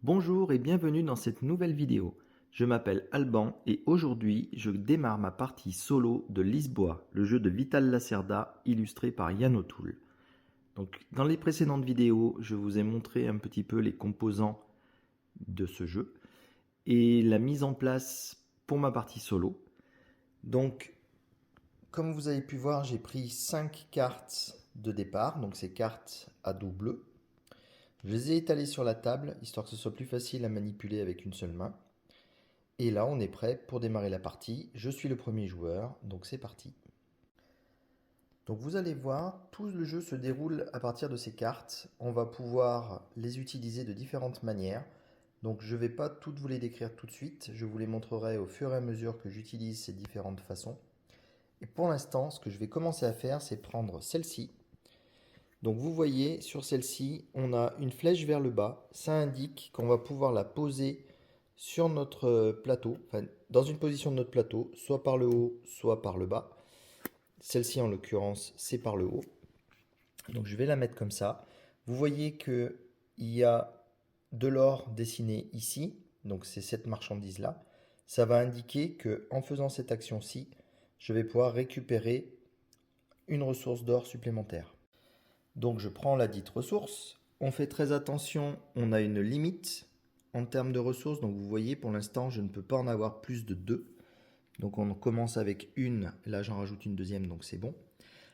Bonjour et bienvenue dans cette nouvelle vidéo. Je m'appelle Alban et aujourd'hui je démarre ma partie solo de Lisboa, le jeu de Vital Lacerda illustré par Yann O'Toole. Donc, dans les précédentes vidéos, je vous ai montré un petit peu les composants de ce jeu et la mise en place pour ma partie solo. Donc, comme vous avez pu voir, j'ai pris 5 cartes de départ, donc ces cartes à dos bleu. Je les ai étalées sur la table, histoire que ce soit plus facile à manipuler avec une seule main. Et là, on est prêt pour démarrer la partie. Je suis le premier joueur, donc c'est parti. Donc vous allez voir, tout le jeu se déroule à partir de ces cartes. On va pouvoir les utiliser de différentes manières. Donc je ne vais pas toutes vous les décrire tout de suite. Je vous les montrerai au fur et à mesure que j'utilise ces différentes façons. Et pour l'instant, ce que je vais commencer à faire, c'est prendre celle-ci. Donc vous voyez, sur celle-ci, on a une flèche vers le bas. Ça indique qu'on va pouvoir la poser sur notre plateau, enfin, dans une position de notre plateau, soit par le haut, soit par le bas. Celle-ci, en l'occurrence, c'est par le haut. Donc je vais la mettre comme ça. Vous voyez qu'il y a de l'or dessiné ici. Donc c'est cette marchandise-là. Ça va indiquer que en faisant cette action-ci, je vais pouvoir récupérer une ressource d'or supplémentaire. Donc je prends la dite ressource. On fait très attention, on a une limite en termes de ressources. Donc vous voyez, pour l'instant, je ne peux pas en avoir plus de 2. Donc on commence avec une, là j'en rajoute une deuxième, donc c'est bon.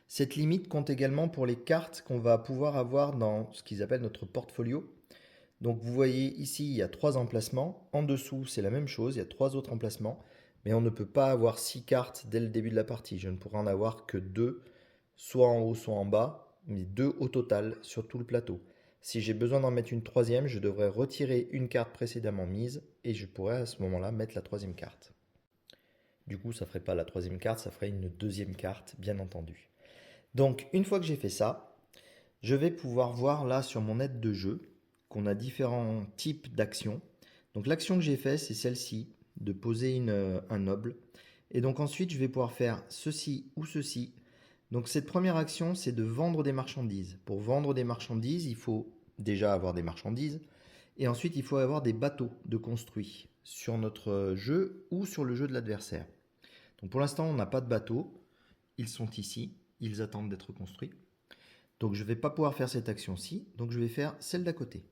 Cette limite compte également pour les cartes qu'on va pouvoir avoir dans ce qu'ils appellent notre portfolio. Donc vous voyez ici, il y a 3 emplacements. En dessous, c'est la même chose, il y a 3 autres emplacements. Mais on ne peut pas avoir 6 cartes dès le début de la partie. Je ne pourrai en avoir que 2, soit en haut, soit en bas, mais 2 au total sur tout le plateau. Si j'ai besoin d'en mettre une troisième, je devrais retirer une carte précédemment mise et je pourrais à ce moment-là mettre la troisième carte. Du coup, ça ne ferait pas la troisième carte, ça ferait une deuxième carte, bien entendu. Donc, une fois que j'ai fait ça, je vais pouvoir voir là sur mon aide de jeu qu'on a différents types d'actions. Donc, l'action que j'ai faite, c'est celle-ci, de poser un noble. Et donc ensuite, je vais pouvoir faire ceci ou ceci. Donc, cette première action, c'est de vendre des marchandises. Pour vendre des marchandises, il faut déjà avoir des marchandises. Et ensuite, il faut avoir des bateaux de construits sur notre jeu ou sur le jeu de l'adversaire. Donc pour l'instant, on n'a pas de bateaux. Ils sont ici. Ils attendent d'être construits. Donc je ne vais pas pouvoir faire cette action-ci. Donc je vais faire celle d'à côté.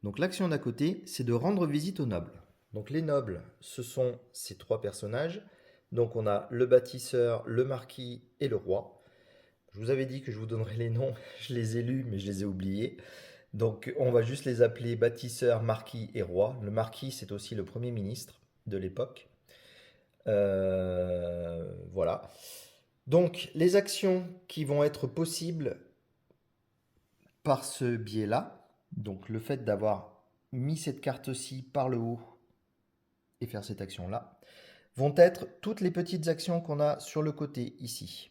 Donc l'action d'à côté, c'est de rendre visite aux nobles. Donc les nobles, ce sont ces 3 personnages. Donc on a le bâtisseur, le marquis et le roi. Je vous avais dit que je vous donnerais les noms. Je les ai lus, mais je les ai oubliés. Donc on va juste les appeler bâtisseur, marquis et roi. Le marquis, c'est aussi le premier ministre de l'époque. Voilà. Donc les actions qui vont être possibles par ce biais-là, donc le fait d'avoir mis cette carte-ci par le haut et faire cette action-là, vont être toutes les petites actions qu'on a sur le côté ici.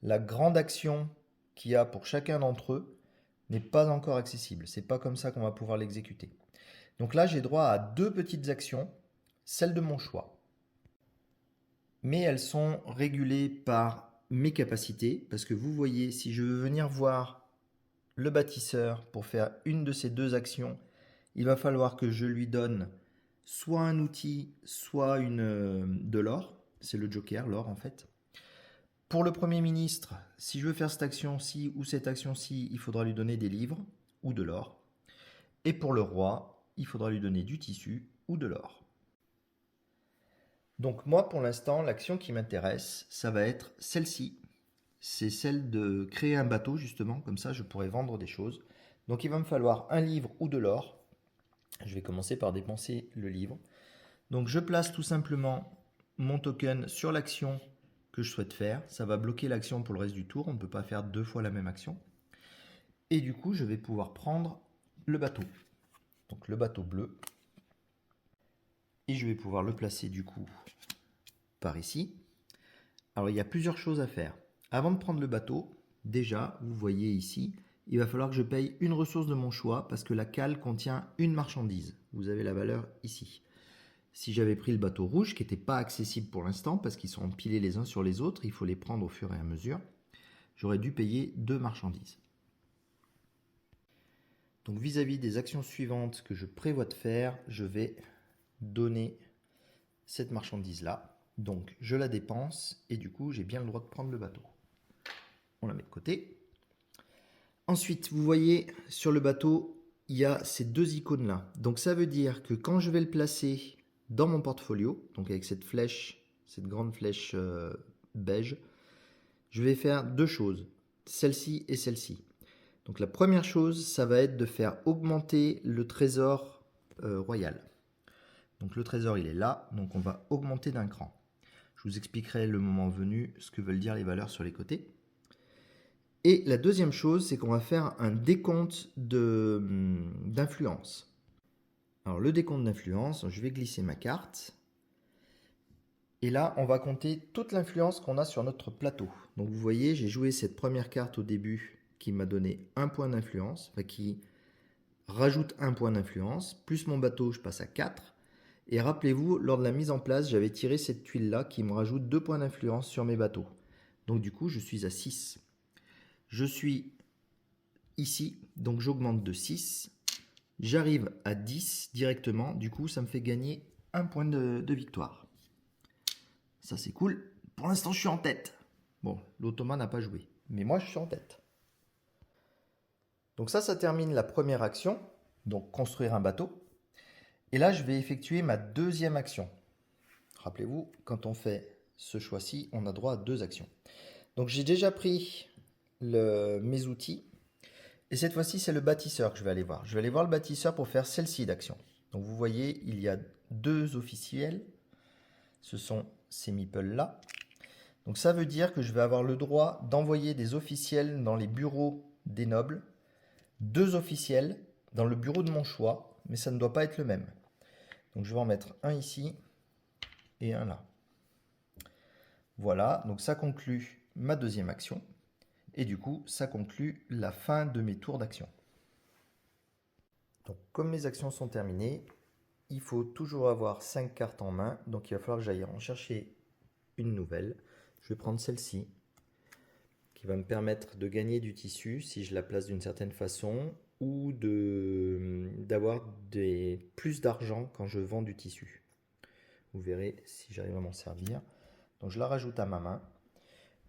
La grande action qu'il y a pour chacun d'entre eux n'est pas encore accessible. C'est pas comme ça qu'on va pouvoir l'exécuter. Donc là, j'ai droit à 2 petites actions, celles de mon choix. Mais elles sont régulées par mes capacités, parce que vous voyez, si je veux venir voir le bâtisseur pour faire une de ces 2 actions, il va falloir que je lui donne soit un outil, soit de l'or. C'est le joker, l'or en fait. Pour le Premier ministre, si je veux faire cette action-ci ou cette action-ci, il faudra lui donner des livres ou de l'or. Et pour le roi, il faudra lui donner du tissu ou de l'or. Donc moi, pour l'instant, l'action qui m'intéresse, ça va être celle-ci. C'est celle de créer un bateau, justement. Comme ça, je pourrais vendre des choses. Donc il va me falloir un livre ou de l'or. Je vais commencer par dépenser le livre. Donc je place tout simplement mon token sur l'action que je souhaite faire. Ça va bloquer l'action pour le reste du tour. On ne peut pas faire 2 fois la même action. Et du coup, je vais pouvoir prendre le bateau. Donc le bateau bleu. Et je vais pouvoir le placer du coup par ici. Alors il y a plusieurs choses à faire. Avant de prendre le bateau, déjà, vous voyez ici, il va falloir que je paye une ressource de mon choix parce que la cale contient une marchandise. Vous avez la valeur ici. Si j'avais pris le bateau rouge, qui n'était pas accessible pour l'instant parce qu'ils sont empilés les uns sur les autres, il faut les prendre au fur et à mesure, j'aurais dû payer 2 marchandises. Donc vis-à-vis des actions suivantes que je prévois de faire, je vais donner cette marchandise-là. Donc je la dépense et du coup j'ai bien le droit de prendre le bateau. On la met de côté. Ensuite, vous voyez sur le bateau, il y a ces deux icônes-là. Donc ça veut dire que quand je vais le placer dans mon portfolio, donc avec cette flèche, cette grande flèche beige, je vais faire deux choses, celle-ci et celle-ci. Donc la première chose, ça va être de faire augmenter le trésor royal. Donc le trésor, il est là, donc on va augmenter d'un cran. Je vous expliquerai le moment venu ce que veulent dire les valeurs sur les côtés. Et la deuxième chose, c'est qu'on va faire un décompte d'influence. Alors le décompte d'influence, je vais glisser ma carte. Et là, on va compter toute l'influence qu'on a sur notre plateau. Donc vous voyez, j'ai joué cette première carte au début qui m'a donné un point d'influence, enfin qui rajoute un point d'influence, plus mon bateau, je passe à 4. Et rappelez-vous, lors de la mise en place, j'avais tiré cette tuile-là qui me rajoute 2 points d'influence sur mes bateaux. Donc du coup, je suis à 6. Je suis ici, donc j'augmente de 6. J'arrive à 10 directement, du coup, ça me fait gagner un point de victoire. Ça, c'est cool. Pour l'instant, je suis en tête. Bon, l'automa n'a pas joué, mais moi, je suis en tête. Donc ça termine la première action, donc construire un bateau. Et là, je vais effectuer ma deuxième action. Rappelez-vous, quand on fait ce choix-ci, on a droit à 2 actions. Donc j'ai déjà pris mes outils. Et cette fois-ci, c'est le bâtisseur que je vais aller voir. Je vais aller voir le bâtisseur pour faire celle-ci d'action. Donc vous voyez, il y a 2 officiels. Ce sont ces meeples-là. Donc ça veut dire que je vais avoir le droit d'envoyer des officiels dans les bureaux des nobles. 2 officiels dans le bureau de mon choix, mais ça ne doit pas être le même. Donc je vais en mettre un ici et un là. Voilà, donc ça conclut ma deuxième action. Et du coup, ça conclut la fin de mes tours d'action. Donc comme mes actions sont terminées, il faut toujours avoir 5 cartes en main. Donc il va falloir que j'aille en chercher une nouvelle. Je vais prendre celle-ci, qui va me permettre de gagner du tissu si je la place d'une certaine façon, ou d'avoir plus d'argent quand je vends du tissu. Vous verrez si j'arrive à m'en servir. Donc je la rajoute à ma main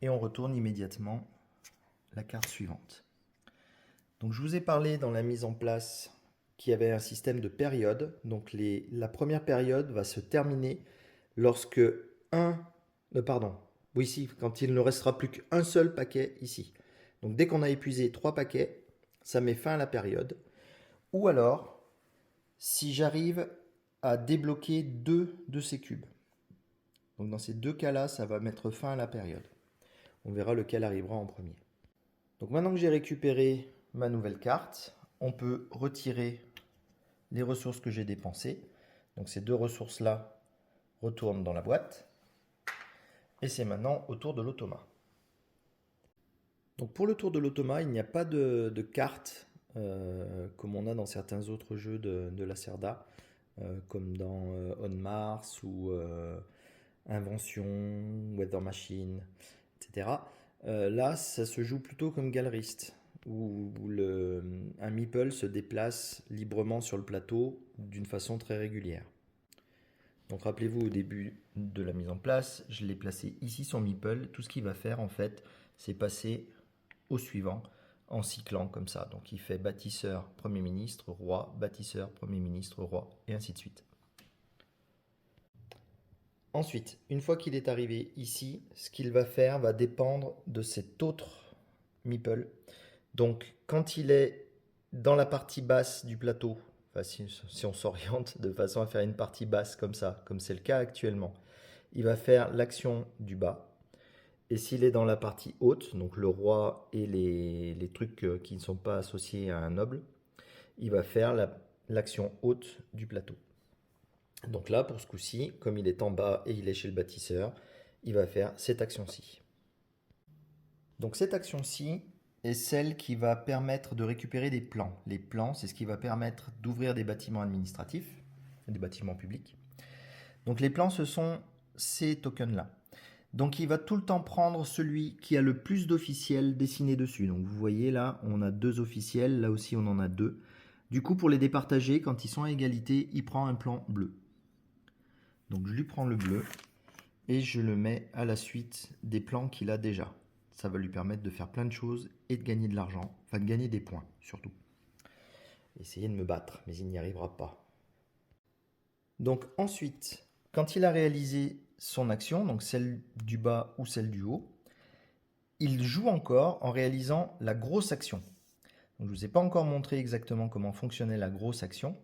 et on retourne immédiatement la carte suivante. Donc je vous ai parlé dans la mise en place qu'il y avait un système de périodes. Donc la première période va se terminer lorsque quand il ne restera plus qu'un seul paquet ici. Donc dès qu'on a épuisé 3 paquets, ça met fin à la période. Ou alors, si j'arrive à débloquer 2 de ces cubes. Donc dans ces 2 cas-là, ça va mettre fin à la période. On verra lequel arrivera en premier. Donc maintenant que j'ai récupéré ma nouvelle carte, on peut retirer les ressources que j'ai dépensées. Donc ces 2 ressources-là retournent dans la boîte. Et c'est maintenant au tour de l'automa. Donc pour le tour de l'automa, il n'y a pas de carte comme on a dans certains autres jeux de Lacerda, comme dans On Mars ou Invention, Weather Machine, etc. Là, ça se joue plutôt comme galeriste, où un meeple se déplace librement sur le plateau d'une façon très régulière. Donc rappelez-vous, au début de la mise en place, je l'ai placé ici son meeple. Tout ce qu'il va faire en fait, c'est passer au suivant en cyclant comme ça. Donc il fait bâtisseur, Premier ministre, roi, bâtisseur, Premier ministre, roi, et ainsi de suite. Ensuite, une fois qu'il est arrivé ici, ce qu'il va faire va dépendre de cet autre meeple. Donc quand il est dans la partie basse du plateau, enfin, si on s'oriente de façon à faire une partie basse comme ça, comme c'est le cas actuellement, il va faire l'action du bas. Et s'il est dans la partie haute, donc le roi et les trucs qui ne sont pas associés à un noble, il va faire l'action haute du plateau. Donc là, pour ce coup-ci, comme il est en bas et il est chez le bâtisseur, il va faire cette action-ci. Donc cette action-ci est celle qui va permettre de récupérer des plans. Les plans, c'est ce qui va permettre d'ouvrir des bâtiments administratifs, des bâtiments publics. Donc les plans, ce sont ces tokens-là. Donc il va tout le temps prendre celui qui a le plus d'officiels dessinés dessus. Donc vous voyez là, on a 2 officiels, là aussi on en a 2. Du coup, pour les départager, quand ils sont à égalité, il prend un plan bleu. Donc je lui prends le bleu et je le mets à la suite des plans qu'il a déjà. Ça va lui permettre de faire plein de choses et de gagner de l'argent, enfin de gagner des points surtout. Essayer de me battre, mais il n'y arrivera pas. Donc ensuite, quand il a réalisé son action, donc celle du bas ou celle du haut, il joue encore en réalisant la grosse action. Donc, je ne vous ai pas encore montré exactement comment fonctionnait la grosse action.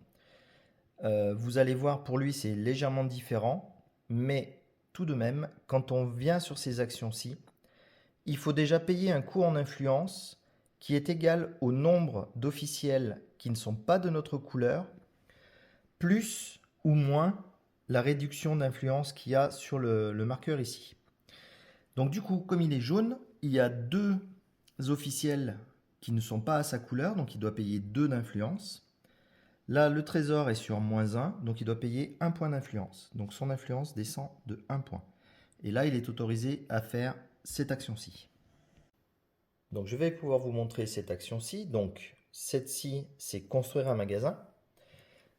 Vous allez voir, pour lui, c'est légèrement différent, mais tout de même, quand on vient sur ces actions-ci, il faut déjà payer un coût en influence qui est égal au nombre d'officiels qui ne sont pas de notre couleur, plus ou moins la réduction d'influence qu'il y a sur le marqueur ici. Donc du coup, comme il est jaune, il y a 2 officiels qui ne sont pas à sa couleur, donc il doit payer 2 d'influence. Là, le trésor est sur -1, donc il doit payer 1 point d'influence. Donc son influence descend de 1 point. Et là, il est autorisé à faire cette action-ci. Donc je vais pouvoir vous montrer cette action-ci. Donc cette-ci, c'est construire un magasin.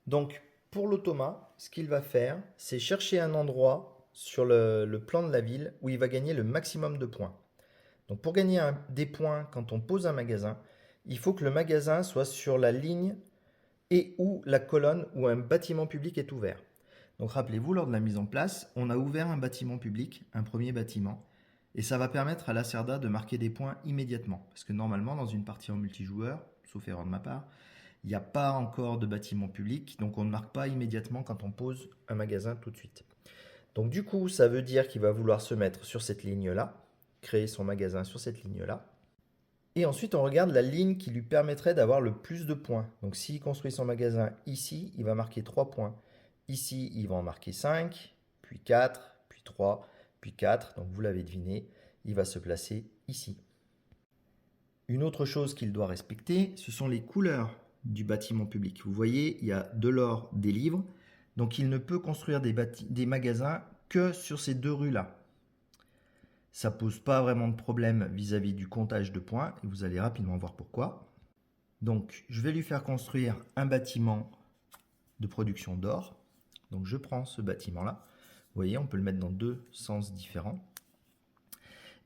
Donc pour l'automa, ce qu'il va faire, c'est chercher un endroit sur le plan de la ville où il va gagner le maximum de points. Donc pour gagner des points quand on pose un magasin, il faut que le magasin soit sur la ligne et où la colonne où un bâtiment public est ouvert. Donc rappelez-vous, lors de la mise en place, on a ouvert un bâtiment public, un premier bâtiment, et ça va permettre à Lacerda de marquer des points immédiatement. Parce que normalement, dans une partie en multijoueur, sauf erreur de ma part, il n'y a pas encore de bâtiment public, donc on ne marque pas immédiatement quand on pose un magasin tout de suite. Donc du coup, ça veut dire qu'il va vouloir se mettre sur cette ligne-là, créer son magasin sur cette ligne-là. Et ensuite, on regarde la ligne qui lui permettrait d'avoir le plus de points. Donc s'il construit son magasin ici, il va marquer 3 points. Ici, il va en marquer 5, puis 4, puis 3, puis 4. Donc vous l'avez deviné, il va se placer ici. Une autre chose qu'il doit respecter, ce sont les couleurs du bâtiment public. Vous voyez, il y a de l'or, des livres. Donc il ne peut construire des magasins que sur ces 2 rues-là. Ça ne pose pas vraiment de problème vis-à-vis du comptage de points, et vous allez rapidement voir pourquoi. Donc, je vais lui faire construire un bâtiment de production d'or. Donc, je prends ce bâtiment-là. Vous voyez, on peut le mettre dans 2 sens différents.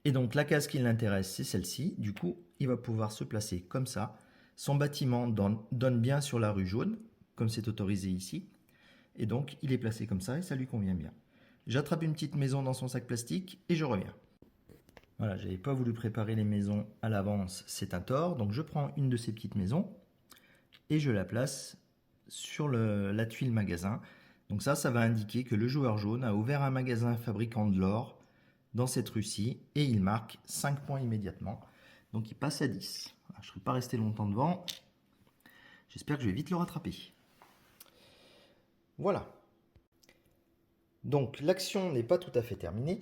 Et donc, la case qui l'intéresse, c'est celle-ci. Du coup, il va pouvoir se placer comme ça. Son bâtiment donne bien sur la rue jaune, comme c'est autorisé ici. Et donc, il est placé comme ça et ça lui convient bien. J'attrape une petite maison dans son sac plastique et je reviens. Voilà, je n'avais pas voulu préparer les maisons à l'avance, c'est un tort. Donc je prends une de ces petites maisons et je la place sur la tuile magasin. Donc ça va indiquer que le joueur jaune a ouvert un magasin fabricant de l'or dans cette rue-ci et il marque 5 points immédiatement. Donc il passe à 10. Je ne serai pas resté longtemps devant. J'espère que je vais vite le rattraper. Voilà. Donc l'action n'est pas tout à fait terminée.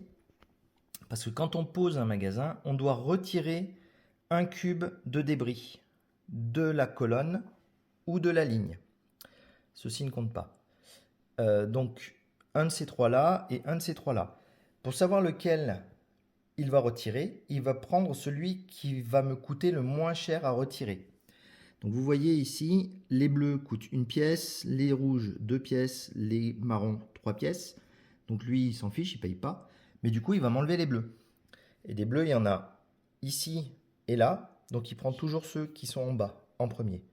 Parce que quand on pose un magasin, on doit retirer un cube de débris de la colonne ou de la ligne. Ceci ne compte pas. Donc, un de ces trois-là et un de ces trois-là. Pour savoir lequel il va retirer, il va prendre celui qui va me coûter le moins cher à retirer. Donc, vous voyez ici, les bleus coûtent 1 pièce, les rouges 2 pièces, les marrons 3 pièces. Donc, lui, il s'en fiche, il ne paye pas. Mais du coup, il va m'enlever les bleus. Et des bleus, il y en a ici et là. Donc il prend toujours ceux qui sont en bas, en premier.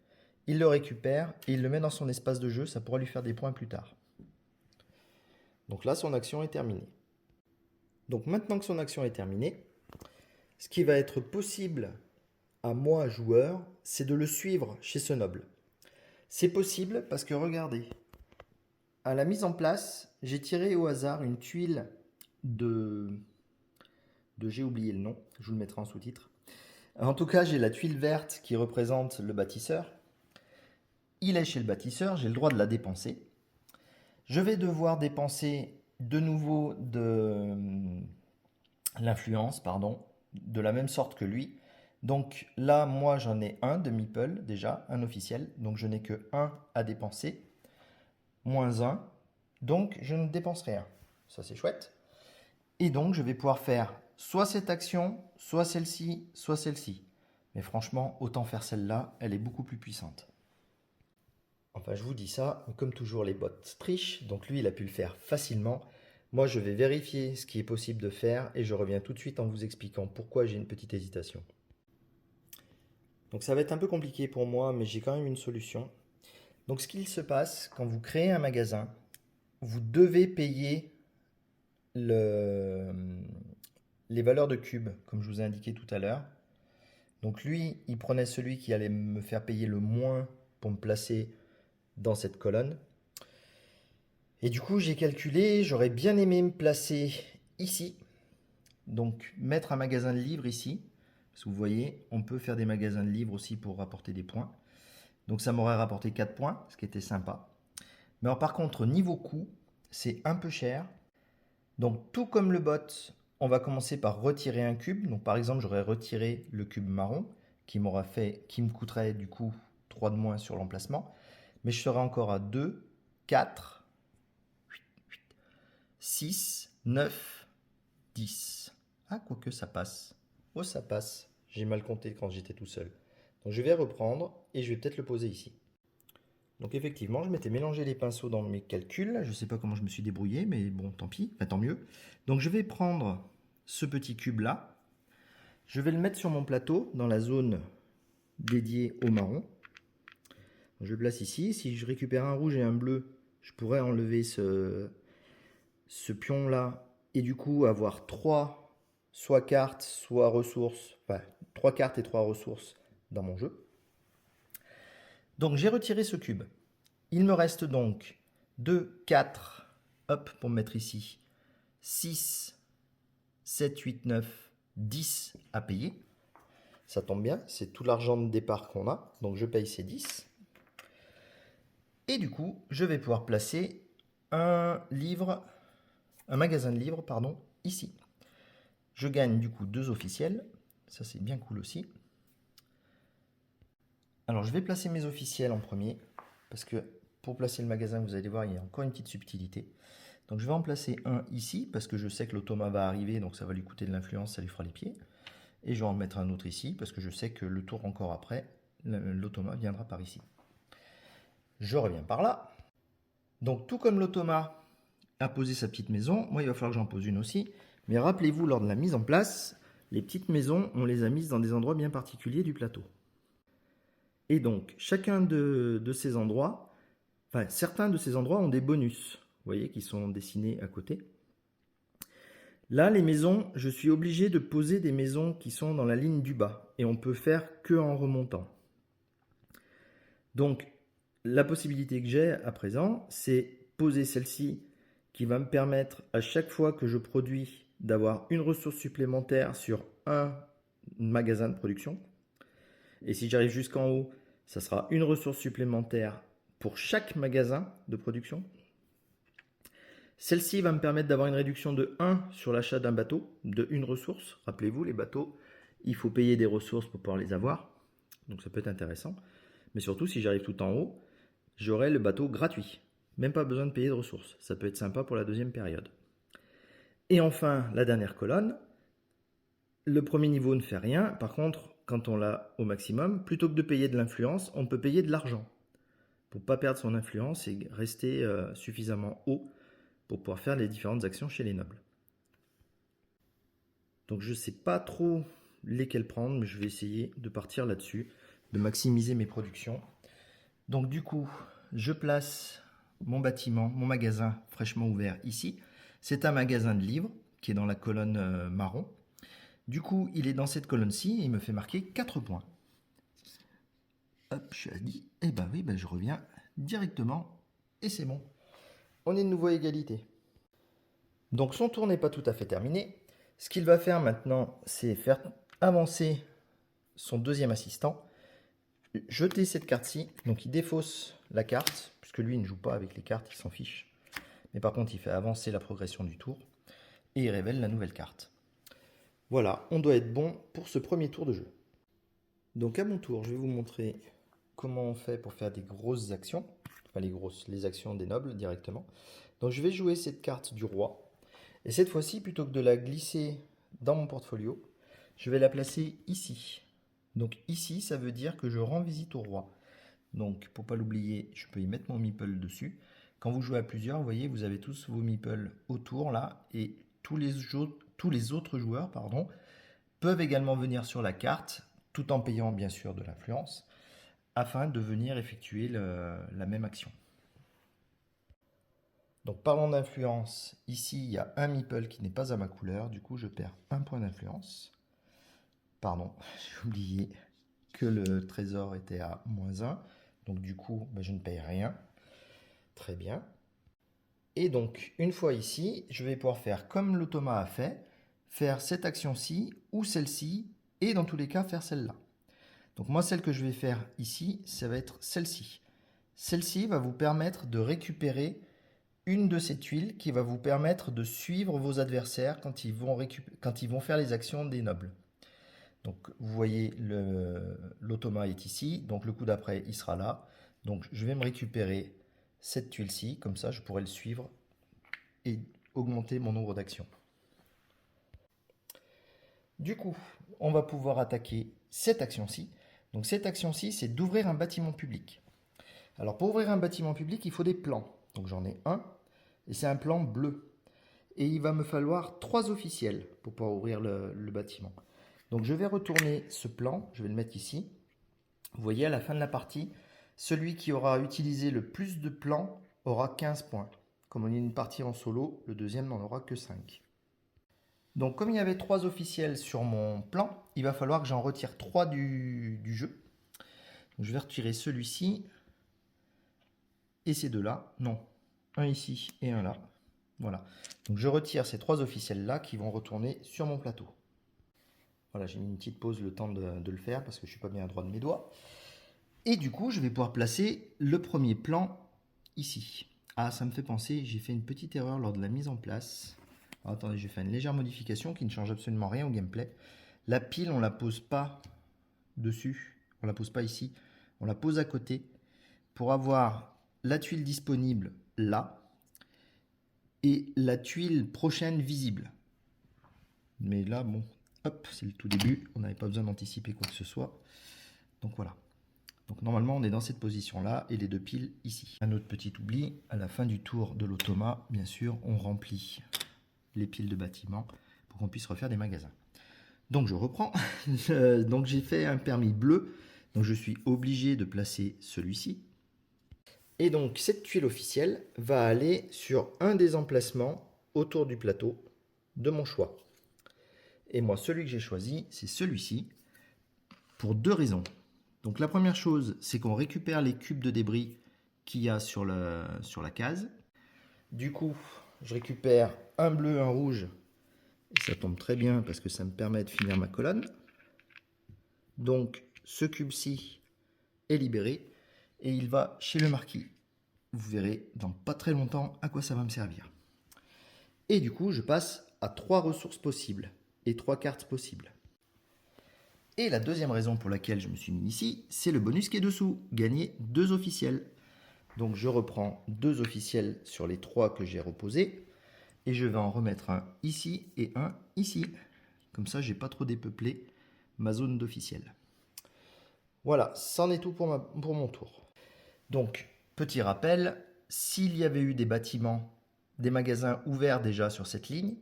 Il le récupère et il le met dans son espace de jeu. Ça pourra lui faire des points plus tard. Donc là, son action est terminée. Donc maintenant que son action est terminée, ce qui va être possible à moi, joueur, c'est de le suivre chez ce noble. C'est possible parce que regardez, à la mise en place, j'ai tiré au hasard une tuile j'ai oublié le nom, je vous le mettrai en sous-titre. En tout cas, j'ai la tuile verte qui représente le bâtisseur. Il est chez le bâtisseur, j'ai le droit de la dépenser. Je vais devoir dépenser de nouveau de l'influence, de la même sorte que lui. Donc là, moi, j'en ai un de meeple déjà, un officiel. Donc je n'ai que 1 à dépenser, moins 1. Donc je ne dépense rien. Ça, c'est chouette. Et donc, je vais pouvoir faire soit cette action, soit celle-ci, soit celle-ci. Mais franchement, autant faire celle-là, elle est beaucoup plus puissante. Enfin, je vous dis ça, mais comme toujours, les bots trichent. Donc lui, il a pu le faire facilement. Moi, je vais vérifier ce qui est possible de faire et je reviens tout de suite en vous expliquant pourquoi j'ai une petite hésitation. Donc ça va être un peu compliqué pour moi, mais j'ai quand même une solution. Donc ce qu'il se passe, quand vous créez un magasin, vous devez payer les valeurs de cubes, comme je vous ai indiqué tout à l'heure. Donc lui, il prenait celui qui allait me faire payer le moins pour me placer dans cette colonne. Et du coup, j'ai calculé, j'aurais bien aimé me placer ici. Donc mettre un magasin de livres ici. Parce que vous voyez, on peut faire des magasins de livres aussi pour rapporter des points. Donc ça m'aurait rapporté 4 points, ce qui était sympa. Mais alors, par contre, niveau coût, c'est un peu cher. Donc tout comme le bot, on va commencer par retirer un cube. Donc par exemple, j'aurais retiré le cube marron qui me coûterait du coup 3 de moins sur l'emplacement. Mais je serai encore à 2, 4, 6, 9, 10. Ah, quoique ça passe. Oh, ça passe. J'ai mal compté quand j'étais tout seul. Donc je vais reprendre et je vais peut-être le poser ici. Donc effectivement, je m'étais mélangé les pinceaux dans mes calculs. Je ne sais pas comment je me suis débrouillé, mais bon, tant pis, enfin, tant mieux. Donc je vais prendre ce petit cube-là. Je vais le mettre sur mon plateau, dans la zone dédiée au marron. Je le place ici. Si je récupère un rouge et un bleu, je pourrais enlever ce pion-là et du coup avoir 3 soit cartes, soit ressources, enfin 3 cartes et 3 ressources dans mon jeu. Donc j'ai retiré ce cube. Il me reste donc 2, 4, hop, pour me mettre ici, 6, 7, 8, 9, 10 à payer. Ça tombe bien, c'est tout l'argent de départ qu'on a, donc je paye ces 10. Et du coup, je vais pouvoir placer un magasin de livres, pardon, ici. Je gagne du coup 2 officiels, ça c'est bien cool aussi. Alors je vais placer mes officiels en premier, parce que pour placer le magasin, vous allez voir, il y a encore une petite subtilité. Donc je vais en placer un ici, parce que je sais que l'automa va arriver, donc ça va lui coûter de l'influence, ça lui fera les pieds. Et je vais en mettre un autre ici, parce que je sais que le tour encore après, l'automa viendra par ici. Je reviens par là. Donc tout comme l'automa a posé sa petite maison, moi il va falloir que j'en pose une aussi. Mais rappelez-vous, lors de la mise en place, les petites maisons, on les a mises dans des endroits bien particuliers du plateau. Et donc, chacun de ces endroits, enfin certains de ces endroits ont des bonus, vous voyez, qui sont dessinés à côté. Là, les maisons, je suis obligé de poser des maisons qui sont dans la ligne du bas. Et on peut faire que en remontant. Donc, la possibilité que j'ai à présent, c'est poser celle-ci qui va me permettre à chaque fois que je produis d'avoir une ressource supplémentaire sur un magasin de production. Et si j'arrive jusqu'en haut, ça sera une ressource supplémentaire pour chaque magasin de production. Celle-ci va me permettre d'avoir une réduction de 1 sur l'achat d'un bateau, de une ressource. Rappelez-vous, les bateaux, il faut payer des ressources pour pouvoir les avoir. Donc ça peut être intéressant. Mais surtout, si j'arrive tout en haut, j'aurai le bateau gratuit. Même pas besoin de payer de ressources. Ça peut être sympa pour la deuxième période. Et enfin, la dernière colonne. Le premier niveau ne fait rien. Par contre, quand on l'a au maximum, plutôt que de payer de l'influence, on peut payer de l'argent. Pour ne pas perdre son influence et rester suffisamment haut pour pouvoir faire les différentes actions chez les nobles. Donc je ne sais pas trop lesquels prendre, mais je vais essayer de partir là-dessus, de maximiser mes productions. Donc du coup, je place mon bâtiment, mon magasin fraîchement ouvert ici. C'est un magasin de livres qui est dans la colonne marron. Du coup, il est dans cette colonne-ci et il me fait marquer 4 points. Hop, je dis, eh ben oui, je reviens directement et c'est bon. On est de nouveau à égalité. Donc son tour n'est pas tout à fait terminé. Ce qu'il va faire maintenant, c'est faire avancer son deuxième assistant, jeter cette carte-ci. Donc il défausse la carte, puisque lui il ne joue pas avec les cartes, il s'en fiche. Mais par contre, il fait avancer la progression du tour et il révèle la nouvelle carte. Voilà, on doit être bon pour ce premier tour de jeu. Donc à mon tour, je vais vous montrer comment on fait pour faire des grosses actions. Enfin les actions des nobles directement. Donc je vais jouer cette carte du roi. Et cette fois-ci, plutôt que de la glisser dans mon portfolio, je vais la placer ici. Donc ici, ça veut dire que je rends visite au roi. Donc pour pas l'oublier, je peux y mettre mon meeple dessus. Quand vous jouez à plusieurs, vous voyez, vous avez tous vos meeples autour là, et tous les autres joueurs, pardon, peuvent également venir sur la carte, tout en payant bien sûr de l'influence, afin de venir effectuer la même action. Donc parlons d'influence, ici il y a un meeple qui n'est pas à ma couleur, du coup je perds un point d'influence. Pardon, j'ai oublié que le trésor était à -1, donc du coup je ne paye rien. Très bien. Et donc une fois ici, je vais pouvoir faire comme l'automa a fait, faire cette action-ci ou celle-ci, et dans tous les cas faire celle-là. Donc moi celle que je vais faire ici, ça va être celle-ci. Celle-ci va vous permettre de récupérer une de ces tuiles qui va vous permettre de suivre vos adversaires quand ils vont faire les actions des nobles. Donc vous voyez, l'automa est ici, donc le coup d'après il sera là. Donc je vais me récupérer cette tuile-ci, comme ça je pourrai le suivre et augmenter mon nombre d'actions. Du coup, on va pouvoir attaquer cette action-ci. Donc cette action-ci, c'est d'ouvrir un bâtiment public. Alors pour ouvrir un bâtiment public, il faut des plans. Donc j'en ai un, et c'est un plan bleu. Et il va me falloir 3 officiels pour pouvoir ouvrir le bâtiment. Donc je vais retourner ce plan, je vais le mettre ici. Vous voyez, à la fin de la partie, celui qui aura utilisé le plus de plans aura 15 points. Comme on est une partie en solo, le deuxième n'en aura que 5. Donc comme il y avait 3 officiels sur mon plan, il va falloir que j'en retire 3 du jeu. Donc, je vais retirer celui-ci et ces deux-là. Non, un ici et un là. Voilà. Donc je retire ces 3 officiels-là qui vont retourner sur mon plateau. Voilà, j'ai mis une petite pause le temps de le faire parce que je ne suis pas bien à droit de mes doigts. Et du coup, je vais pouvoir placer le premier plan ici. Ah, ça me fait penser, j'ai fait une petite erreur lors de la mise en place. Alors, attendez, je vais faire une légère modification qui ne change absolument rien au gameplay. La pile, on ne la pose pas dessus, on ne la pose pas ici, on la pose à côté pour avoir la tuile disponible là et la tuile prochaine visible. Mais là, bon, hop, c'est le tout début, on n'avait pas besoin d'anticiper quoi que ce soit. Donc voilà. Donc normalement, on est dans cette position-là et les deux piles ici. Un autre petit oubli, à la fin du tour de l'automa, bien sûr, on remplit les piles de bâtiments pour qu'on puisse refaire des magasins. Donc je reprends. Donc j'ai fait un permis bleu, donc je suis obligé de placer celui-ci. Et donc cette tuile officielle va aller sur un des emplacements autour du plateau de mon choix. Et moi, celui que j'ai choisi, c'est celui-ci, pour 2 raisons. Donc la première chose, c'est qu'on récupère les cubes de débris qu'il y a sur la case. Du coup, je récupère un bleu, un rouge, et ça tombe très bien parce que ça me permet de finir ma colonne. Donc ce cube-ci est libéré et il va chez le marquis. Vous verrez dans pas très longtemps à quoi ça va me servir. Et du coup, je passe à 3 ressources possibles et 3 cartes possibles. Et la deuxième raison pour laquelle je me suis mis ici, c'est le bonus qui est dessous, gagner 2 officiels. Donc je reprends 2 officiels sur les 3 que j'ai reposés, et je vais en remettre un ici et un ici. Comme ça, j'ai pas trop dépeuplé ma zone d'officiels. Voilà, c'en est tout pour mon tour. Donc, petit rappel, s'il y avait eu des bâtiments, des magasins ouverts déjà sur cette ligne,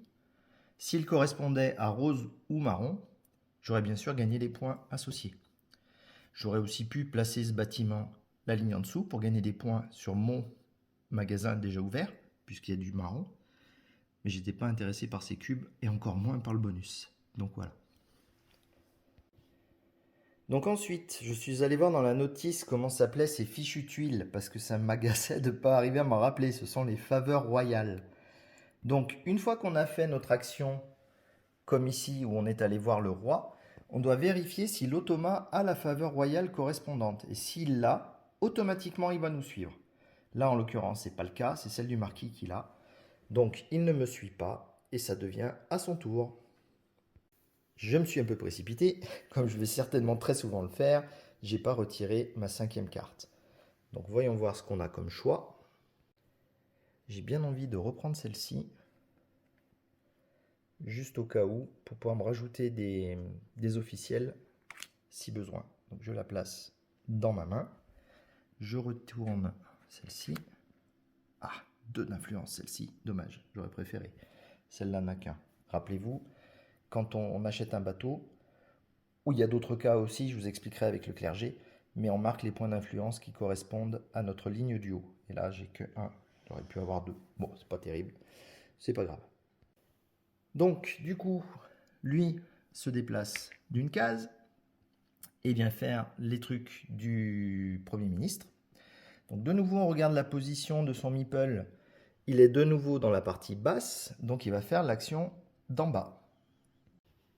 s'ils correspondaient à rose ou marron, j'aurais bien sûr gagné les points associés. J'aurais aussi pu placer ce bâtiment, la ligne en dessous, pour gagner des points sur mon magasin déjà ouvert, puisqu'il y a du marron. Mais j'étais pas intéressé par ces cubes, et encore moins par le bonus. Donc voilà. Donc ensuite, je suis allé voir dans la notice comment s'appelaient ces fichues tuiles, parce que ça m'agaçait de ne pas arriver à m'en rappeler. Ce sont les faveurs royales. Donc une fois qu'on a fait notre action, comme ici où on est allé voir le roi, on doit vérifier si l'automa a la faveur royale correspondante. Et s'il l'a, automatiquement il va nous suivre. Là en l'occurrence, ce n'est pas le cas, c'est celle du marquis qui l'a. Donc il ne me suit pas et ça devient à son tour. Je me suis un peu précipité, comme je vais certainement très souvent le faire, j'ai pas retiré ma 5e carte. Donc voyons voir ce qu'on a comme choix. J'ai bien envie de reprendre celle-ci, juste au cas où, pour pouvoir me rajouter des officiels si besoin. Donc je la place dans ma main. Je retourne celle-ci. Ah, 2 d'influence, celle-ci. Dommage, j'aurais préféré. Celle-là n'a qu'un. Rappelez-vous, quand on achète un bateau, ou il y a d'autres cas aussi, je vous expliquerai avec le clergé, mais on marque les points d'influence qui correspondent à notre ligne du haut. Et là, j'ai que 1. J'aurais pu avoir 2. Bon, c'est pas terrible. C'est pas grave. Donc, du coup, lui se déplace d'une case et vient faire les trucs du Premier ministre. Donc, de nouveau, on regarde la position de son meeple. Il est de nouveau dans la partie basse, donc il va faire l'action d'en bas.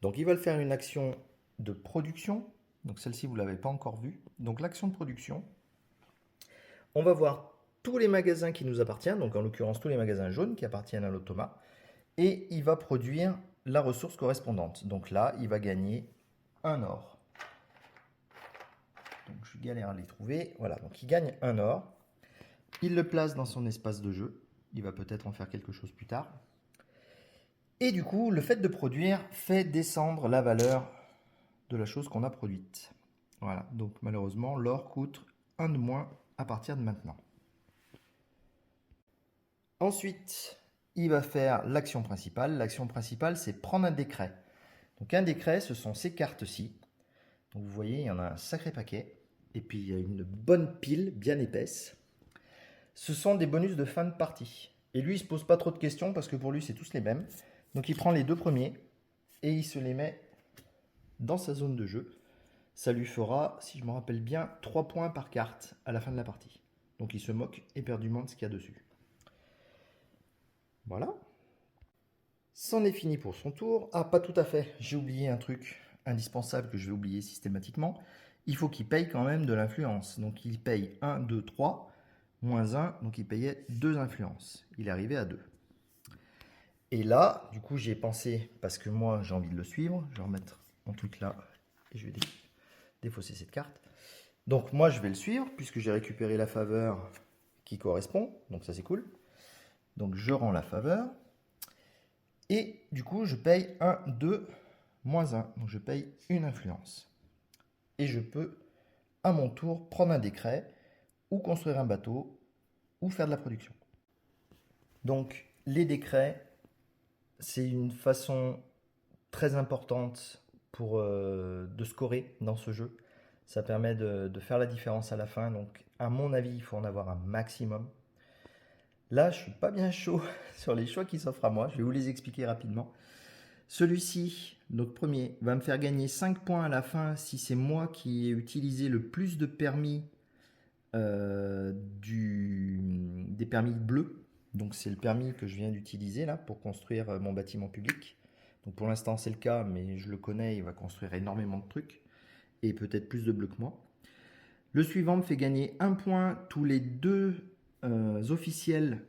Donc, il va le faire une action de production. Donc, celle-ci, vous ne l'avez pas encore vue. Donc, l'action de production, on va voir tous les magasins qui nous appartiennent, donc en l'occurrence tous les magasins jaunes qui appartiennent à l'automa, et il va produire la ressource correspondante. Donc là, il va gagner un or. Donc je galère à les trouver. Voilà, donc il gagne un or. Il le place dans son espace de jeu. Il va peut-être en faire quelque chose plus tard. Et du coup, le fait de produire fait descendre la valeur de la chose qu'on a produite. Voilà, donc malheureusement, l'or coûte 1 de moins à partir de maintenant. Ensuite, il va faire l'action principale. L'action principale, c'est prendre un décret. Donc un décret, ce sont ces cartes-ci. Donc vous voyez, il y en a un sacré paquet. Et puis il y a une bonne pile bien épaisse. Ce sont des bonus de fin de partie. Et lui, il ne se pose pas trop de questions parce que pour lui, c'est tous les mêmes. Donc il prend les 2 premiers et il se les met dans sa zone de jeu. Ça lui fera, si je me rappelle bien, 3 points par carte à la fin de la partie. Donc il se moque éperdument de ce qu'il y a dessus. Voilà. C'en est fini pour son tour. Ah, pas tout à fait. J'ai oublié un truc indispensable que je vais oublier systématiquement. Il faut qu'il paye quand même de l'influence. Donc il paye 1, 2, 3, moins 1. Donc il payait 2 influences. Il est arrivé à 2. Et là, du coup, j'y ai pensé parce que moi, j'ai envie de le suivre. Je vais remettre mon truc là et je vais défausser cette carte. Donc moi, je vais le suivre puisque j'ai récupéré la faveur qui correspond. Donc ça, c'est cool. Donc je rends la faveur. Et du coup, je paye 1, 2, moins 1. Donc je paye une influence. Et je peux, à mon tour, prendre un décret, ou construire un bateau, ou faire de la production. Donc les décrets, c'est une façon très importante de scorer dans ce jeu. Ça permet de faire la différence à la fin. Donc à mon avis, il faut en avoir un maximum. Là, je ne suis pas bien chaud sur les choix qui s'offrent à moi. Je vais vous les expliquer rapidement. Celui-ci, notre premier, va me faire gagner 5 points à la fin si c'est moi qui ai utilisé le plus de permis des permis bleus. Donc c'est le permis que je viens d'utiliser là pour construire mon bâtiment public. Donc pour l'instant c'est le cas, mais je le connais, il va construire énormément de trucs et peut-être plus de bleus que moi. Le suivant me fait gagner 1 point tous les 2 officiels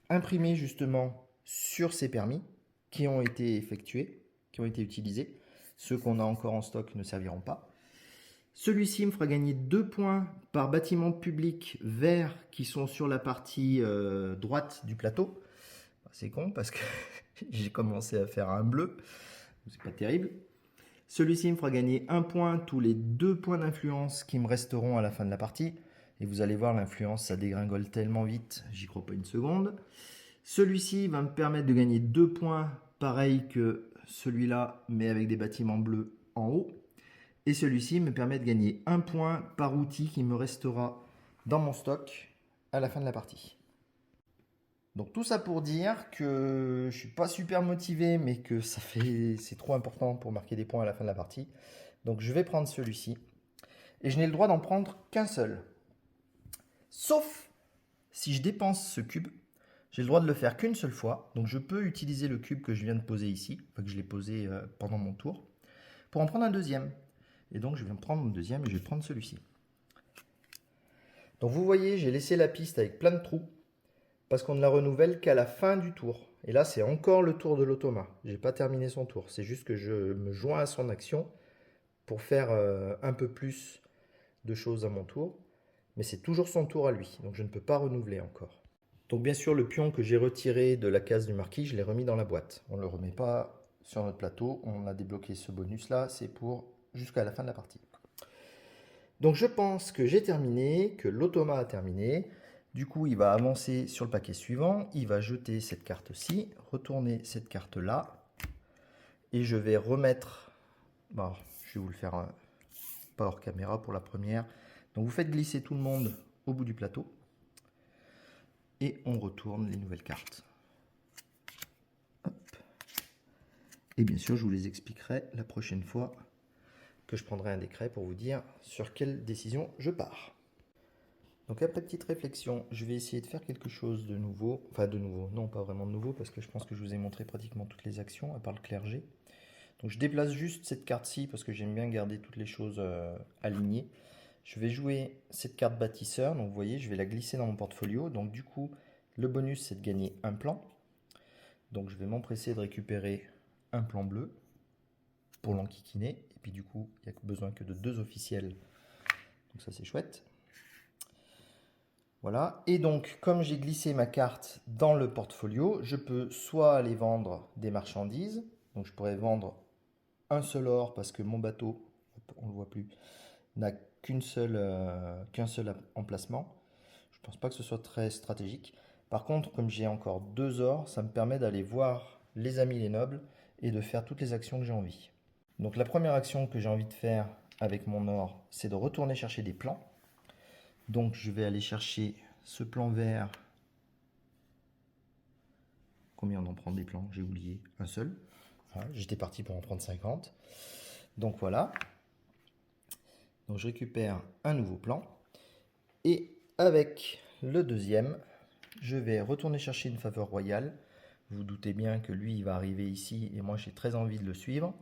imprimés justement sur ces permis qui ont été effectués, qui ont été utilisés. Ceux qu'on a encore en stock ne serviront pas. Celui-ci me fera gagner 2 points par bâtiment public vert qui sont sur la partie droite du plateau. C'est con parce que j'ai commencé à faire un bleu. C'est pas terrible. Celui-ci me fera gagner 1 point tous les 2 points d'influence qui me resteront à la fin de la partie. Et vous allez voir, l'influence, ça dégringole tellement vite, j'y crois pas une seconde. Celui-ci va me permettre de gagner 2 points, pareil que celui-là, mais avec des bâtiments bleus en haut. Et celui-ci me permet de gagner 1 point par outil qui me restera dans mon stock à la fin de la partie. Donc tout ça pour dire que je ne suis pas super motivé, mais que c'est trop important pour marquer des points à la fin de la partie. Donc je vais prendre celui-ci. Et je n'ai le droit d'en prendre qu'un seul. Sauf si je dépense ce cube. J'ai le droit de le faire qu'une seule fois. Donc je peux utiliser le cube que je viens de poser ici, enfin que je l'ai posé pendant mon tour, pour en prendre un deuxième. Et donc je vais prendre mon deuxième et je vais prendre celui-ci. Donc vous voyez, j'ai laissé la piste avec plein de trous parce qu'on ne la renouvelle qu'à la fin du tour. Et là, c'est encore le tour de l'automa. Je n'ai pas terminé son tour. C'est juste que je me joins à son action pour faire un peu plus de choses à mon tour. Mais c'est toujours son tour à lui, donc je ne peux pas renouveler encore. Donc bien sûr, le pion que j'ai retiré de la case du marquis, je l'ai remis dans la boîte. On ne le remet pas sur notre plateau. On a débloqué ce bonus-là, c'est pour jusqu'à la fin de la partie. Donc je pense que j'ai terminé, que l'automa a terminé. Du coup, il va avancer sur le paquet suivant. Il va jeter cette carte-ci, retourner cette carte-là. Et je vais remettre... Bon, je vais vous le faire pas hors caméra pour la première. Donc vous faites glisser tout le monde au bout du plateau. Et on retourne les nouvelles cartes. Hop. Et bien sûr, je vous les expliquerai la prochaine fois que je prendrai un décret pour vous dire sur quelle décision je pars. Donc après petite réflexion, je vais essayer de faire quelque chose de nouveau. Enfin de nouveau, non pas vraiment de nouveau, parce que je pense que je vous ai montré pratiquement toutes les actions, à part le clergé. Donc je déplace juste cette carte-ci, parce que j'aime bien garder toutes les choses alignées. Je vais jouer cette carte bâtisseur, donc vous voyez, je vais la glisser dans mon portfolio. Donc du coup, le bonus c'est de gagner un plan. Donc je vais m'empresser de récupérer un plan bleu pour l'enquiquiner. Et puis du coup, il n'y a besoin que de 2 officiels. Donc ça c'est chouette. Voilà. Et donc, comme j'ai glissé ma carte dans le portfolio, je peux soit aller vendre des marchandises. Donc je pourrais vendre un seul or parce que mon bateau, on ne le voit plus, n'a qu'un seul emplacement. Je ne pense pas que ce soit très stratégique. Par contre, comme j'ai encore 2 ors, ça me permet d'aller voir les amis les nobles et de faire toutes les actions que j'ai envie. Donc la première action que j'ai envie de faire avec mon or, c'est de retourner chercher des plans. Donc je vais aller chercher ce plan vert. Combien on en prend des plans? J'ai oublié. Un seul. Voilà, j'étais parti pour en prendre 50. Donc voilà. Donc je récupère un nouveau plan. Et avec le deuxième, je vais retourner chercher une faveur royale. Vous vous doutez bien que lui, il va arriver ici et moi, j'ai très envie de le suivre.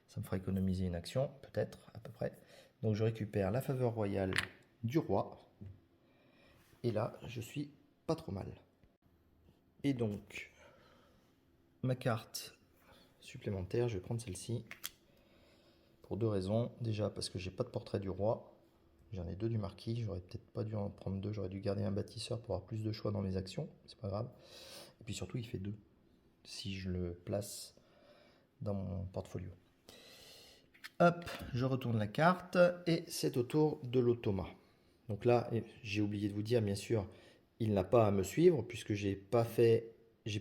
Ça me fera économiser une action, peut-être, à peu près. Donc je récupère la faveur royale du roi. Et là, je suis pas trop mal. Et donc, ma carte supplémentaire, je vais prendre celle-ci. Pour 2 raisons. Déjà, parce que j'ai pas de portrait du roi. J'en ai 2 du marquis. J'aurais peut-être pas dû en prendre 2. J'aurais dû garder un bâtisseur pour avoir plus de choix dans mes actions. C'est pas grave. Et puis surtout, il fait 2. Si je le place dans mon portfolio. Hop, je retourne la carte. Et c'est au tour de l'automa. Donc là, j'ai oublié de vous dire, bien sûr, il n'a pas à me suivre puisque j'ai pas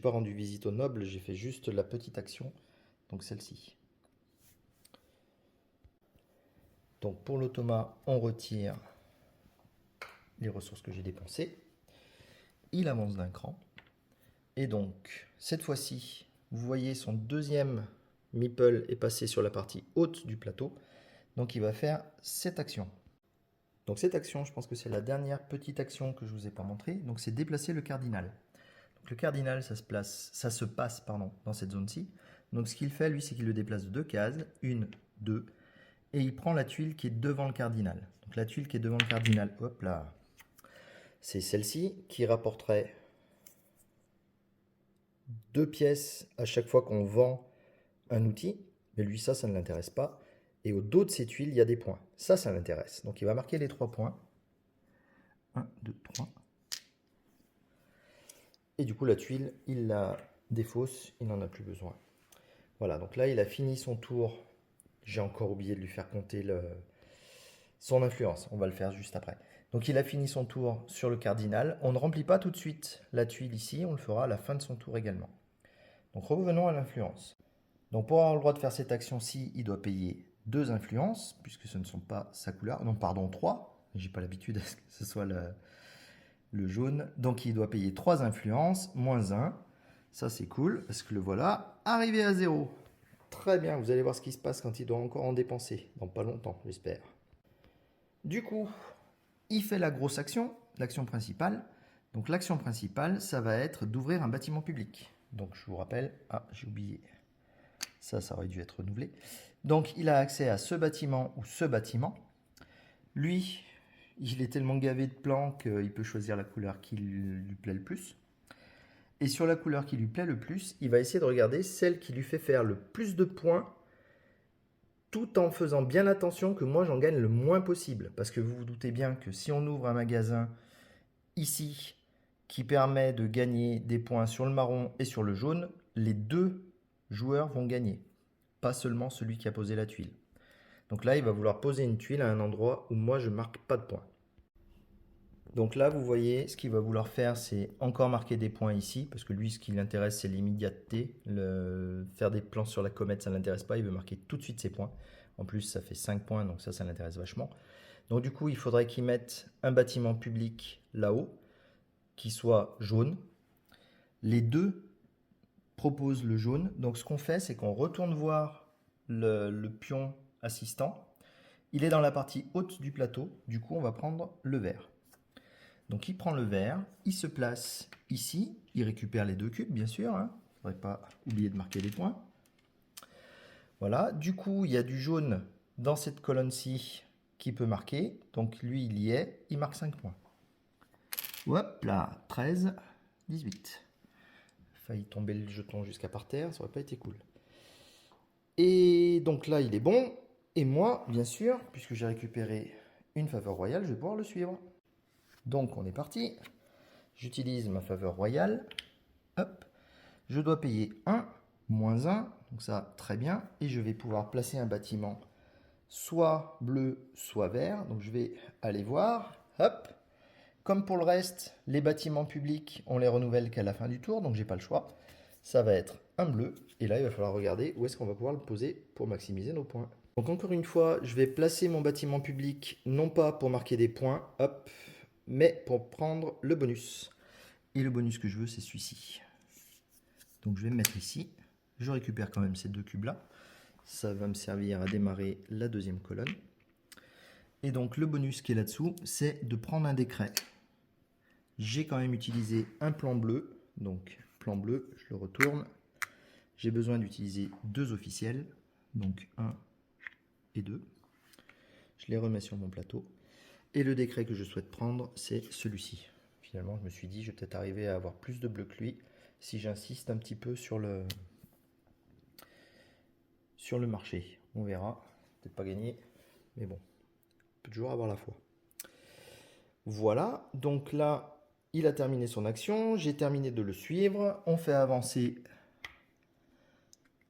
rendu visite au noble, j'ai fait juste la petite action, donc celle-ci. Donc pour l'automa, on retire les ressources que j'ai dépensées. Il avance d'un cran. Et donc, cette fois-ci, vous voyez son deuxième meeple est passé sur la partie haute du plateau. Donc il va faire cette action. Donc cette action, je pense que c'est la dernière petite action que je ne vous ai pas montrée. Donc c'est déplacer le cardinal. Donc le cardinal, ça se passe dans cette zone-ci. Donc ce qu'il fait, lui, c'est qu'il le déplace de 2 cases. 1, 2. Et il prend la tuile qui est devant le cardinal. Donc la tuile qui est devant le cardinal, hop là, c'est celle-ci qui rapporterait 2 pièces à chaque fois qu'on vend un outil. Mais lui, ça ne l'intéresse pas. Et au dos de ces tuiles, il y a des points. Ça l'intéresse. Donc il va marquer les 3 points. 1, 2, 3. Et du coup, la tuile, il la défausse, il n'en a plus besoin. Voilà, donc là, il a fini son tour. J'ai encore oublié de lui faire compter son influence. On va le faire juste après. Donc il a fini son tour sur le cardinal. On ne remplit pas tout de suite la tuile ici. On le fera à la fin de son tour également. Donc revenons à l'influence. Donc pour avoir le droit de faire cette action-ci, il doit payer 2 influences, puisque ce ne sont pas sa couleur. Non, pardon, 3. J'ai pas l'habitude que ce soit le jaune. Donc il doit payer 3 influences, moins 1. Ça c'est cool, parce que le voilà arrivé à 0. Très bien, vous allez voir ce qui se passe quand il doit encore en dépenser. Dans pas longtemps, j'espère. Du coup, il fait la grosse action, l'action principale. Donc l'action principale, ça va être d'ouvrir un bâtiment public. Donc je vous rappelle, j'ai oublié. Ça aurait dû être renouvelé. Donc il a accès à ce bâtiment ou ce bâtiment. Lui, il est tellement gavé de plans qu'il peut choisir la couleur qui lui plaît le plus. Et sur la couleur qui lui plaît le plus, il va essayer de regarder celle qui lui fait faire le plus de points, tout en faisant bien attention que moi j'en gagne le moins possible. Parce que vous vous doutez bien que si on ouvre un magasin ici qui permet de gagner des points sur le marron et sur le jaune, les 2 joueurs vont gagner, pas seulement celui qui a posé la tuile. Donc là, il va vouloir poser une tuile à un endroit où moi, je ne marque pas de points. Donc là, vous voyez, ce qu'il va vouloir faire, c'est encore marquer des points ici, parce que lui, ce qui l'intéresse, c'est l'immédiateté. Faire des plans sur la comète, ça ne l'intéresse pas, il veut marquer tout de suite ses points. En plus, ça fait 5 points, donc ça l'intéresse vachement. Donc du coup, il faudrait qu'il mette un bâtiment public là-haut, qui soit jaune. Les deux proposent le jaune. Donc ce qu'on fait, c'est qu'on retourne voir le pion assistant. Il est dans la partie haute du plateau, du coup, on va prendre le vert. Donc il prend le vert, il se place ici, il récupère les deux cubes bien sûr, il ne faudrait pas oublier de marquer les points. Voilà, du coup il y a du jaune dans cette colonne-ci qui peut marquer, donc lui il y est, il marque 5 points. Hop là, 13, 18. Failli tomber le jeton jusqu'à par terre, ça aurait pas été cool. Et donc là il est bon, et moi bien sûr, puisque j'ai récupéré une faveur royale, je vais pouvoir le suivre. Donc on est parti, j'utilise ma faveur royale, hop, je dois payer 1, moins 1, donc ça très bien, et je vais pouvoir placer un bâtiment soit bleu, soit vert, donc je vais aller voir, hop, comme pour le reste, les bâtiments publics, on les renouvelle qu'à la fin du tour, donc j'ai pas le choix, ça va être un bleu, et là il va falloir regarder où est-ce qu'on va pouvoir le poser pour maximiser nos points. Donc encore une fois, je vais placer mon bâtiment public, non pas pour marquer des points, hop, mais pour prendre le bonus. Et le bonus que je veux, c'est celui-ci. Donc je vais me mettre ici. Je récupère quand même ces deux cubes-là. Ça va me servir à démarrer la deuxième colonne. Et donc le bonus qui est là-dessous, c'est de prendre un décret. J'ai quand même utilisé un plan bleu. Donc plan bleu, je le retourne. J'ai besoin d'utiliser deux officiels. Donc 1 et 2. Je les remets sur mon plateau. Et le décret que je souhaite prendre, c'est celui-ci. Finalement, je me suis dit, je vais peut-être arriver à avoir plus de bleu que lui si j'insiste un petit peu sur le marché. On verra. Peut-être pas gagné, mais bon, on peut toujours avoir la foi. Voilà, donc là, il a terminé son action. J'ai terminé de le suivre. On fait avancer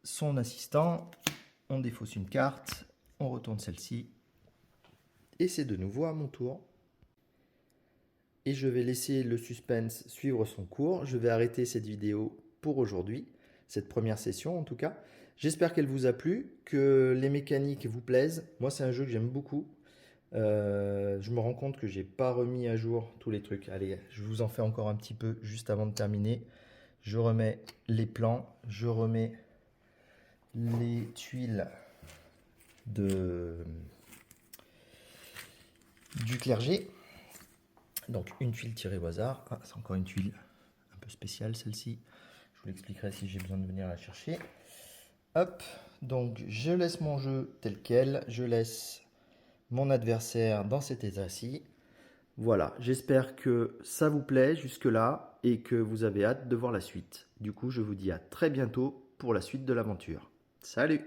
son assistant. On défausse une carte. On retourne celle-ci. Et c'est de nouveau à mon tour. Et je vais laisser le suspense suivre son cours. Je vais arrêter cette vidéo pour aujourd'hui, cette première session en tout cas. J'espère qu'elle vous a plu, que les mécaniques vous plaisent. Moi, c'est un jeu que j'aime beaucoup. Je me rends compte que j'ai pas remis à jour tous les trucs. Allez, je vous en fais encore un petit peu juste avant de terminer. Je remets les plans, je remets les tuiles du clergé. Donc une tuile tirée au hasard. Ah, c'est encore une tuile un peu spéciale celle-ci. Je vous l'expliquerai si j'ai besoin de venir la chercher. Hop, donc je laisse mon jeu tel quel. Je laisse mon adversaire dans cet état-ci. Voilà, j'espère que ça vous plaît jusque-là et que vous avez hâte de voir la suite. Du coup, je vous dis à très bientôt pour la suite de l'aventure. Salut!